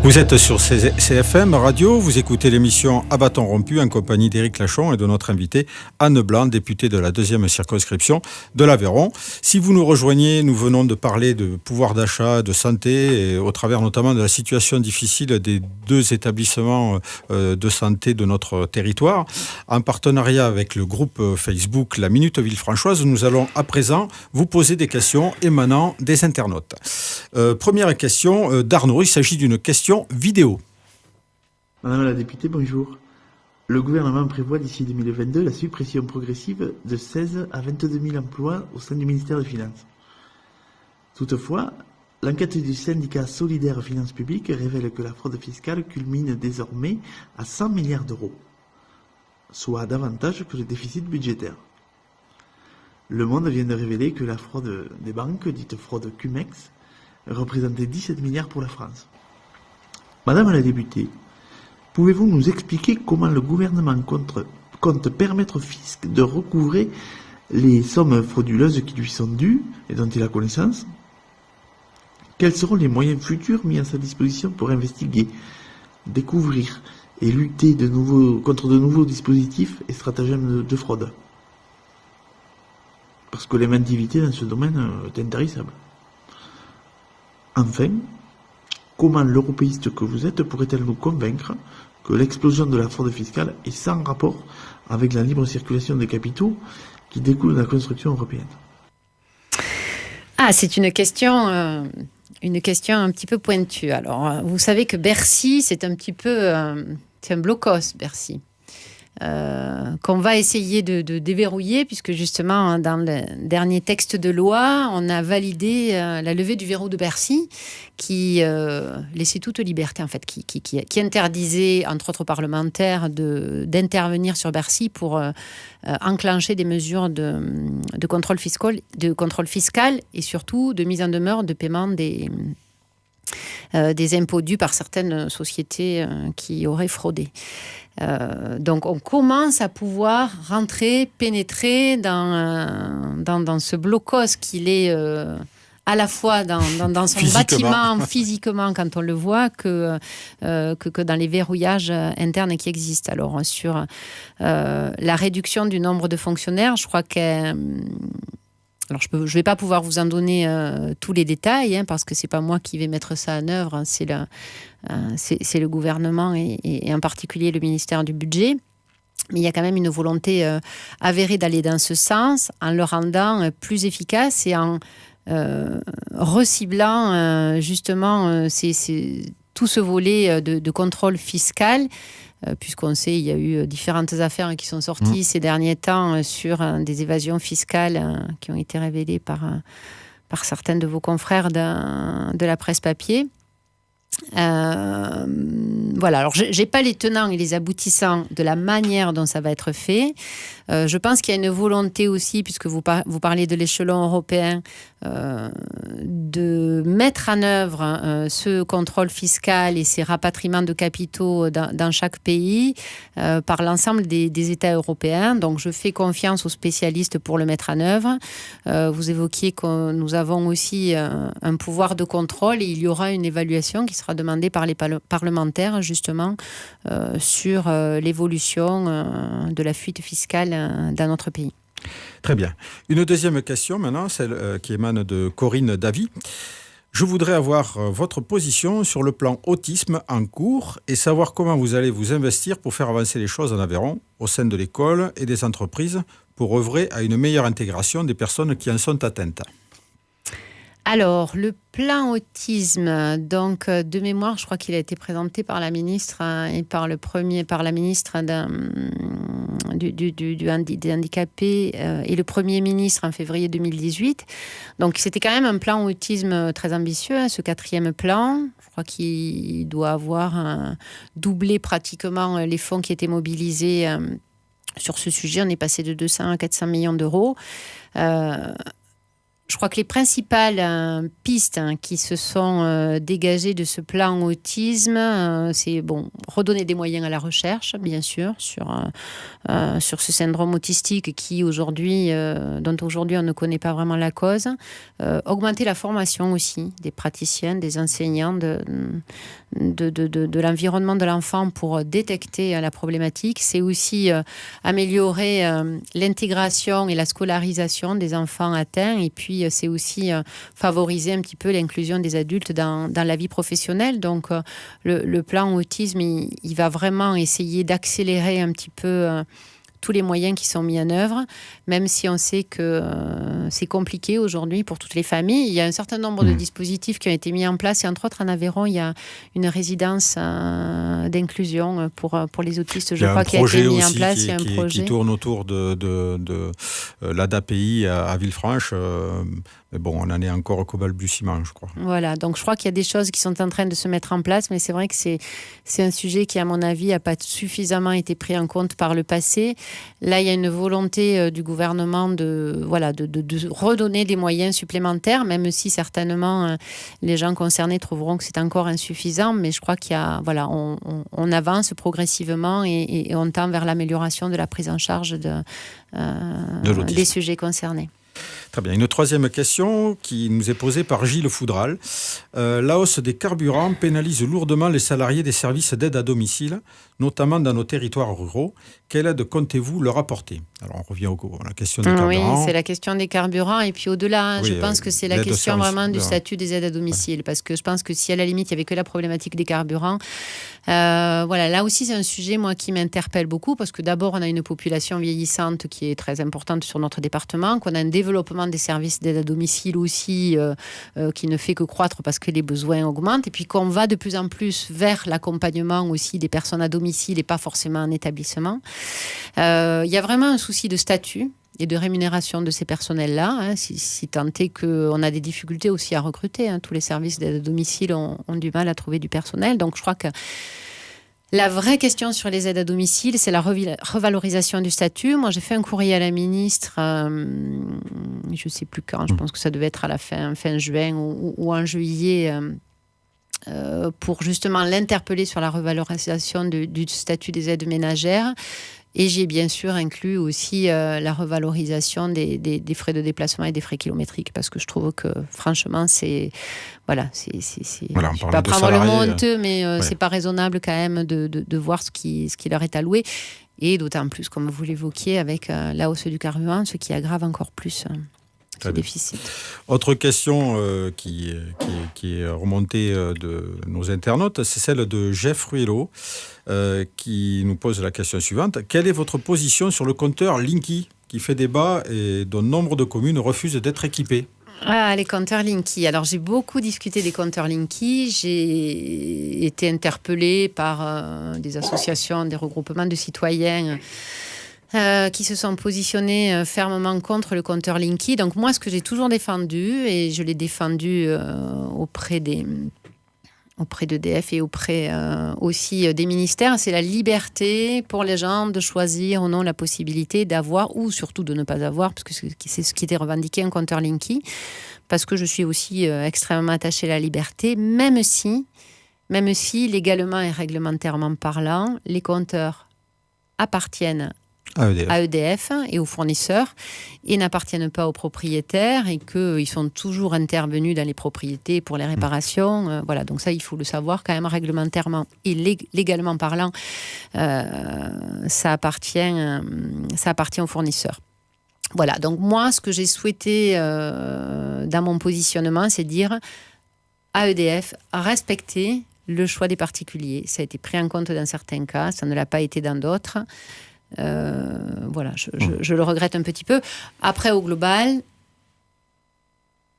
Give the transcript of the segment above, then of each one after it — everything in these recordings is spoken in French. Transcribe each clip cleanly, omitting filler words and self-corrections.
Vous êtes sur CFM Radio, vous écoutez l'émission À bâton rompu en compagnie d'Éric Lachaud et de notre invité Anne Blanc, députée de la 2e circonscription de l'Aveyron. Si vous nous rejoignez, nous venons de parler de pouvoir d'achat, de santé, et au travers notamment de la situation difficile des 2 établissements de santé de notre territoire. En partenariat avec le groupe Facebook La Minute Villefranchoise, nous allons à présent vous poser des questions émanant des internautes. Première question d'Arnaud, il s'agit d'une question vidéo. Madame la députée, bonjour. Le gouvernement prévoit d'ici 2022 la suppression progressive de 16 à 22 000 emplois au sein du ministère des Finances. Toutefois, l'enquête du syndicat Solidaire Finances Publiques révèle que la fraude fiscale culmine désormais à 100 milliards d'euros, soit davantage que le déficit budgétaire. Le Monde vient de révéler que la fraude des banques, dite fraude CumEx, représentait 17 milliards pour la France. Madame la députée, pouvez-vous nous expliquer comment le gouvernement compte permettre au fisc de recouvrer les sommes frauduleuses qui lui sont dues et dont il a connaissance? Quels seront les moyens futurs mis à sa disposition pour investiguer, découvrir et lutter contre de nouveaux dispositifs et stratagèmes de fraude? Parce que l'inventivité dans ce domaine est intarissable. Enfin, comment l'européiste que vous êtes pourrait-elle nous convaincre que l'explosion de la fraude fiscale est sans rapport avec la libre circulation des capitaux qui découle de la construction européenne? C'est une question un petit peu pointue. Alors, vous savez que Bercy, c'est un petit peu... c'est un blocos, Bercy. Qu'on va essayer de déverrouiller, puisque justement, dans le dernier texte de loi, on a validé la levée du verrou de Bercy, qui laissait toute liberté, en fait, qui interdisait, entre autres parlementaires, d'intervenir sur Bercy pour enclencher des mesures de contrôle fiscal et surtout de mise en demeure de paiement des impôts dus par certaines sociétés qui auraient fraudé. Donc on commence à pouvoir pénétrer dans ce blocos qu'il est à la fois dans son bâtiment physiquement quand on le voit que dans les verrouillages internes qui existent. Alors sur la réduction du nombre de fonctionnaires, je crois que... Alors, je ne vais pas pouvoir vous en donner tous les détails, parce que ce n'est pas moi qui vais mettre ça en œuvre, c'est le gouvernement et en particulier le ministère du Budget. Mais il y a quand même une volonté avérée d'aller dans ce sens, en le rendant plus efficace et en reciblant justement tout ce volet de contrôle fiscal. Puisqu'on sait, il y a eu différentes affaires qui sont sorties ces derniers temps sur des évasions fiscales qui ont été révélées par certains de vos confrères de la presse papier. Voilà, alors je n'ai pas les tenants et les aboutissants de la manière dont ça va être fait. Je pense qu'il y a une volonté aussi, puisque vous parlez de l'échelon européen, de mettre en œuvre ce contrôle fiscal et ces rapatriements de capitaux dans chaque pays par l'ensemble des États européens. Donc je fais confiance aux spécialistes pour le mettre en œuvre. Vous évoquiez que nous avons aussi un pouvoir de contrôle et il y aura une évaluation qui sera demandée par les parlementaires justement sur l'évolution de la fuite fiscale dans notre pays. Très bien. Une deuxième question maintenant, celle qui émane de Corinne Davy. Je voudrais avoir votre position sur le plan autisme en cours et savoir comment vous allez vous investir pour faire avancer les choses en Aveyron, au sein de l'école et des entreprises, pour œuvrer à une meilleure intégration des personnes qui en sont atteintes. Alors, le plan autisme, donc de mémoire, je crois qu'il a été présenté par la ministre et par la ministre des handicapés et le Premier ministre en février 2018. Donc, c'était quand même un plan autisme très ambitieux, ce 4e plan. Je crois qu'il doit avoir doublé pratiquement les fonds qui étaient mobilisés sur ce sujet. On est passé de 200 à 400 millions d'euros. Je crois que les principales pistes qui se sont dégagées de ce plan autisme, c'est redonner des moyens à la recherche, bien sûr, sur ce syndrome autistique dont aujourd'hui on ne connaît pas vraiment la cause. Augmenter la formation aussi des praticiens, des enseignants de l'environnement de l'enfant pour détecter la problématique. C'est aussi améliorer l'intégration et la scolarisation des enfants atteints, et puis c'est aussi favoriser un petit peu l'inclusion des adultes dans la vie professionnelle. Donc le plan autisme, il va vraiment essayer d'accélérer un petit peu tous les moyens qui sont mis en œuvre, même si on sait que c'est compliqué aujourd'hui pour toutes les familles. Il y a un certain nombre de dispositifs qui ont été mis en place, et entre autres en Aveyron, il y a une résidence d'inclusion pour les autistes, je crois, qui a été mis en place. Il y a un projet qui tourne autour de l'ADAPI à Villefranche. Mais bon, on en est encore qu'au balbutiement, je crois. Voilà, donc je crois qu'il y a des choses qui sont en train de se mettre en place, mais c'est vrai que c'est un sujet qui, à mon avis, n'a pas suffisamment été pris en compte par le passé. Là, il y a une volonté du gouvernement de redonner des moyens supplémentaires, même si certainement les gens concernés trouveront que c'est encore insuffisant, mais je crois qu'il y a, on avance progressivement et on tend vers l'amélioration de la prise en charge des sujets concernés. Très bien. Une troisième question qui nous est posée par Gilles Foudral. La hausse des carburants pénalise lourdement les salariés des services d'aide à domicile, notamment dans nos territoires ruraux. Quelle aide comptez-vous leur apporter ? Alors, on revient à la question des carburants. Oui, c'est la question des carburants. Et puis au-delà, je pense que c'est la question vraiment du statut des aides à domicile. Ouais. Parce que je pense que si à la limite, il n'y avait que la problématique des carburants, là aussi, c'est un sujet, moi, qui m'interpelle beaucoup. Parce que d'abord, on a une population vieillissante qui est très importante sur notre département, qu'on a un développement des services d'aide à domicile aussi qui ne fait que croître parce que les besoins augmentent. Et puis qu'on va de plus en plus vers l'accompagnement aussi des personnes à domicile et pas forcément en établissement. Il y a vraiment un souci de statut et de rémunération de ces personnels-là, si tant est qu'on a des difficultés aussi à recruter. Tous les services d'aide à domicile ont du mal à trouver du personnel. Donc je crois que la vraie question sur les aides à domicile, c'est la revalorisation du statut. Moi, j'ai fait un courrier à la ministre, je ne sais plus quand, je pense que ça devait être à la fin juin ou en juillet, pour justement l'interpeller sur la revalorisation du statut des aides ménagères. Et j'ai bien sûr inclus aussi la revalorisation des frais de déplacement et des frais kilométriques, parce que je trouve que franchement, je ne vais pas prendre le mot honteux, mais c'est pas raisonnable quand même de voir ce qui leur est alloué. Et d'autant plus, comme vous l'évoquiez, avec la hausse du carburant, ce qui aggrave encore plus ce déficit. Autre question qui est remontée de nos internautes, c'est celle de Jeff Ruello, qui nous pose la question suivante. Quelle est votre position sur le compteur Linky, qui fait débat et dont nombre de communes refusent d'être équipées ? Les compteurs Linky. Alors, j'ai beaucoup discuté des compteurs Linky. J'ai été interpellée par des associations, des regroupements de citoyens qui se sont positionnés fermement contre le compteur Linky. Donc moi, ce que j'ai toujours défendu, et je l'ai défendu auprès d'EDF et auprès aussi des ministères, c'est la liberté pour les gens de choisir ou non la possibilité d'avoir, ou surtout de ne pas avoir, parce que c'est ce qui était revendiqué, un compteur Linky, parce que je suis aussi extrêmement attachée à la liberté, même si légalement et réglementairement parlant, les compteurs appartiennent à EDF et aux fournisseurs et n'appartiennent pas aux propriétaires, et qu'ils sont toujours intervenus dans les propriétés pour les réparations. Donc ça, il faut le savoir quand même, réglementairement et légalement parlant, ça appartient aux fournisseurs. Voilà, donc moi, ce que j'ai souhaité dans mon positionnement, c'est dire à EDF, respecter le choix des particuliers. Ça a été pris en compte dans certains cas, ça ne l'a pas été dans d'autres. Je le regrette un petit peu. Après, au global,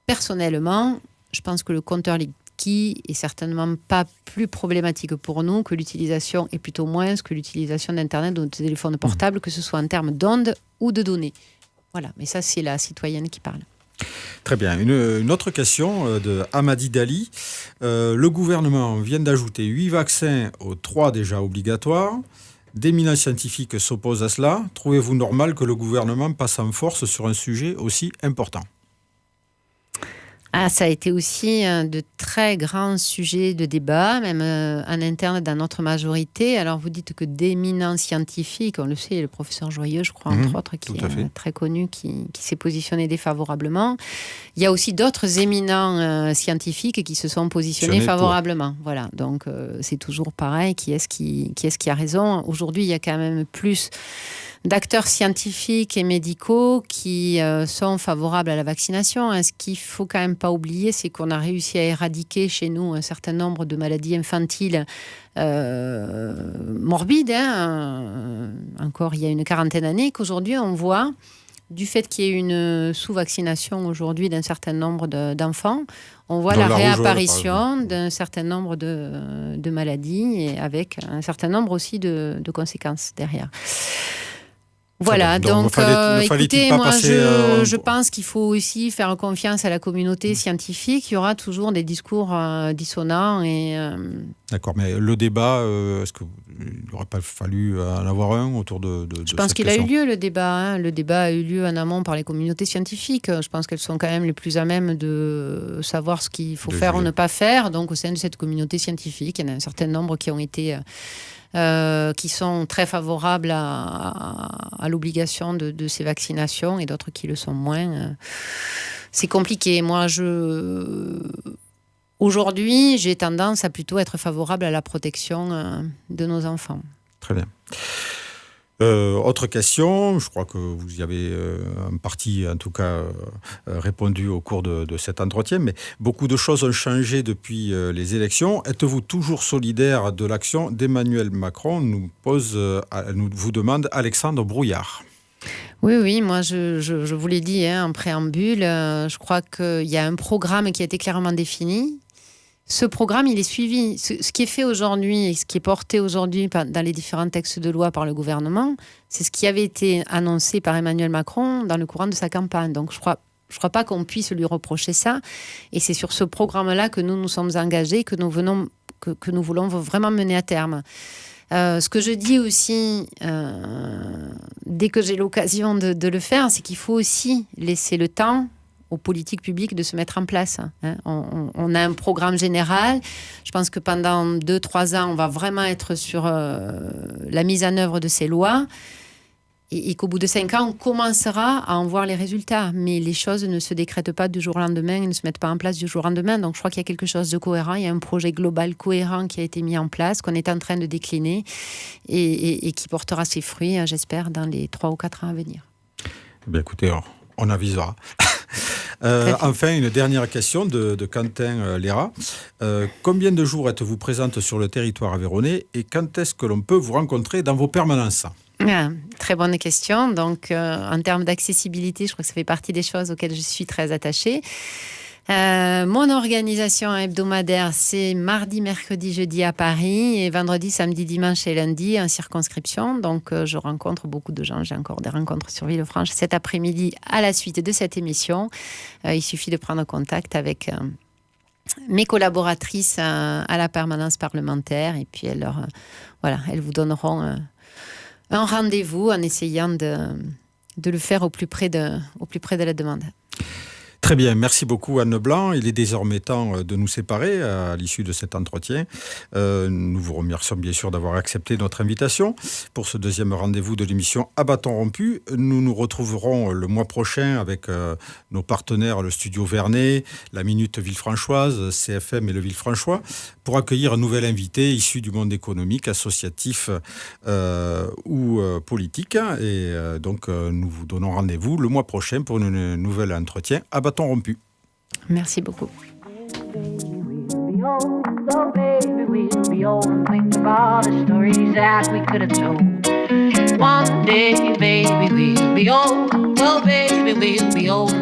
personnellement, je pense que le compteur Linky est certainement pas plus problématique pour nous que l'utilisation, et plutôt moins que l'utilisation d'Internet ou de téléphone portable, que ce soit en termes d'ondes ou de données. Voilà, mais ça, c'est la citoyenne qui parle. Très bien. Une autre question de Hamadi Dali. Le gouvernement vient d'ajouter 8 vaccins aux 3 déjà obligatoires. D'éminents scientifiques s'opposent à cela. Trouvez-vous normal que le gouvernement passe en force sur un sujet aussi important ? Ça a été aussi de très grands sujets de débat, même en interne dans notre majorité. Alors, vous dites que d'éminents scientifiques, on le sait, le professeur Joyeux, je crois, entre autres, qui est très connu, qui s'est positionné défavorablement. Il y a aussi d'autres éminents scientifiques qui se sont positionnés favorablement. Voilà, donc c'est toujours pareil, qui est-ce qui a raison. Aujourd'hui, il y a quand même plus d'acteurs scientifiques et médicaux qui sont favorables à la vaccination. Ce qu'il ne faut quand même pas oublier, c'est qu'on a réussi à éradiquer chez nous un certain nombre de maladies infantiles morbides, encore il y a une quarantaine d'années, qu'aujourd'hui on voit, du fait qu'il y ait une sous-vaccination aujourd'hui d'un certain nombre d'enfants, on voit la réapparition d'un certain nombre de maladies et avec un certain nombre aussi de conséquences derrière. Voilà, donc écoutez, moi je pense qu'il faut aussi faire confiance à la communauté scientifique. Il y aura toujours des discours dissonants. D'accord, mais le débat, est-ce qu'il n'aurait pas fallu en avoir un autour de Je pense qu'il a eu lieu le débat. Le débat a eu lieu en amont par les communautés scientifiques. Je pense qu'elles sont quand même les plus à même de savoir ce qu'il faut faire ou ne pas faire. Donc au sein de cette communauté scientifique, il y en a un certain nombre qui ont été... qui sont très favorables à l'obligation de ces vaccinations et d'autres qui le sont moins. C'est compliqué. Moi, aujourd'hui, j'ai tendance à plutôt être favorable à la protection de nos enfants. Très bien. Autre question, je crois que vous y avez en partie, en tout cas, répondu au cours de cet entretien, mais beaucoup de choses ont changé depuis les élections. Êtes-vous toujours solidaire de l'action d'Emmanuel Macron, nous vous demande Alexandre Brouillard. Oui, moi je vous l'ai dit en préambule, je crois qu'il y a un programme qui a été clairement défini. Ce programme, il est suivi. Ce qui est fait aujourd'hui et ce qui est porté aujourd'hui dans les différents textes de loi par le gouvernement, c'est ce qui avait été annoncé par Emmanuel Macron dans le courant de sa campagne. Donc, je crois pas qu'on puisse lui reprocher ça. Et c'est sur ce programme-là que nous nous sommes engagés, que nous voulons vraiment mener à terme. Ce que je dis aussi, dès que j'ai l'occasion de le faire, c'est qu'il faut aussi laisser le temps aux politiques publiques de se mettre en place. On a un programme général. Je pense que pendant 2-3 ans, on va vraiment être sur la mise en œuvre de ces lois et qu'au bout de 5 ans, on commencera à en voir les résultats. Mais les choses ne se décrètent pas du jour au lendemain, elles ne se mettent pas en place du jour au lendemain. Donc je crois qu'il y a quelque chose de cohérent. Il y a un projet global cohérent qui a été mis en place, qu'on est en train de décliner et qui portera ses fruits, j'espère, dans les 3 ou 4 ans à venir. Bien, écoutez, on avisera. Enfin, une dernière question de Quentin Léra. Combien de jours êtes-vous présente sur le territoire aveyronnais et quand est-ce que l'on peut vous rencontrer dans vos permanences ? Très bonne question. Donc, en termes d'accessibilité, je crois que ça fait partie des choses auxquelles je suis très attachée. Mon organisation hebdomadaire, c'est mardi, mercredi, jeudi à Paris et vendredi, samedi, dimanche et lundi en circonscription. Donc, je rencontre beaucoup de gens. J'ai encore des rencontres sur Villefranche cet après-midi à la suite de cette émission. Il suffit de prendre contact avec mes collaboratrices à la permanence parlementaire et puis elles vous donneront un rendez-vous en essayant de le faire au plus près de la demande. Très bien, merci beaucoup Anne Blanc. Il est désormais temps de nous séparer à l'issue de cet entretien. Nous vous remercions bien sûr d'avoir accepté notre invitation pour ce deuxième rendez-vous de l'émission À bâton rompu. Nous nous retrouverons le mois prochain avec nos partenaires, le Studio Vernet, la Minute Villefranchoise, CFM et le Villefranchois, pour accueillir un nouvel invité issu du monde économique, associatif ou politique. Et donc nous vous donnons rendez-vous le mois prochain pour un nouvel entretien à bâton rompu. Merci beaucoup. One day, baby, we'll be old. Oh, baby, we'll be old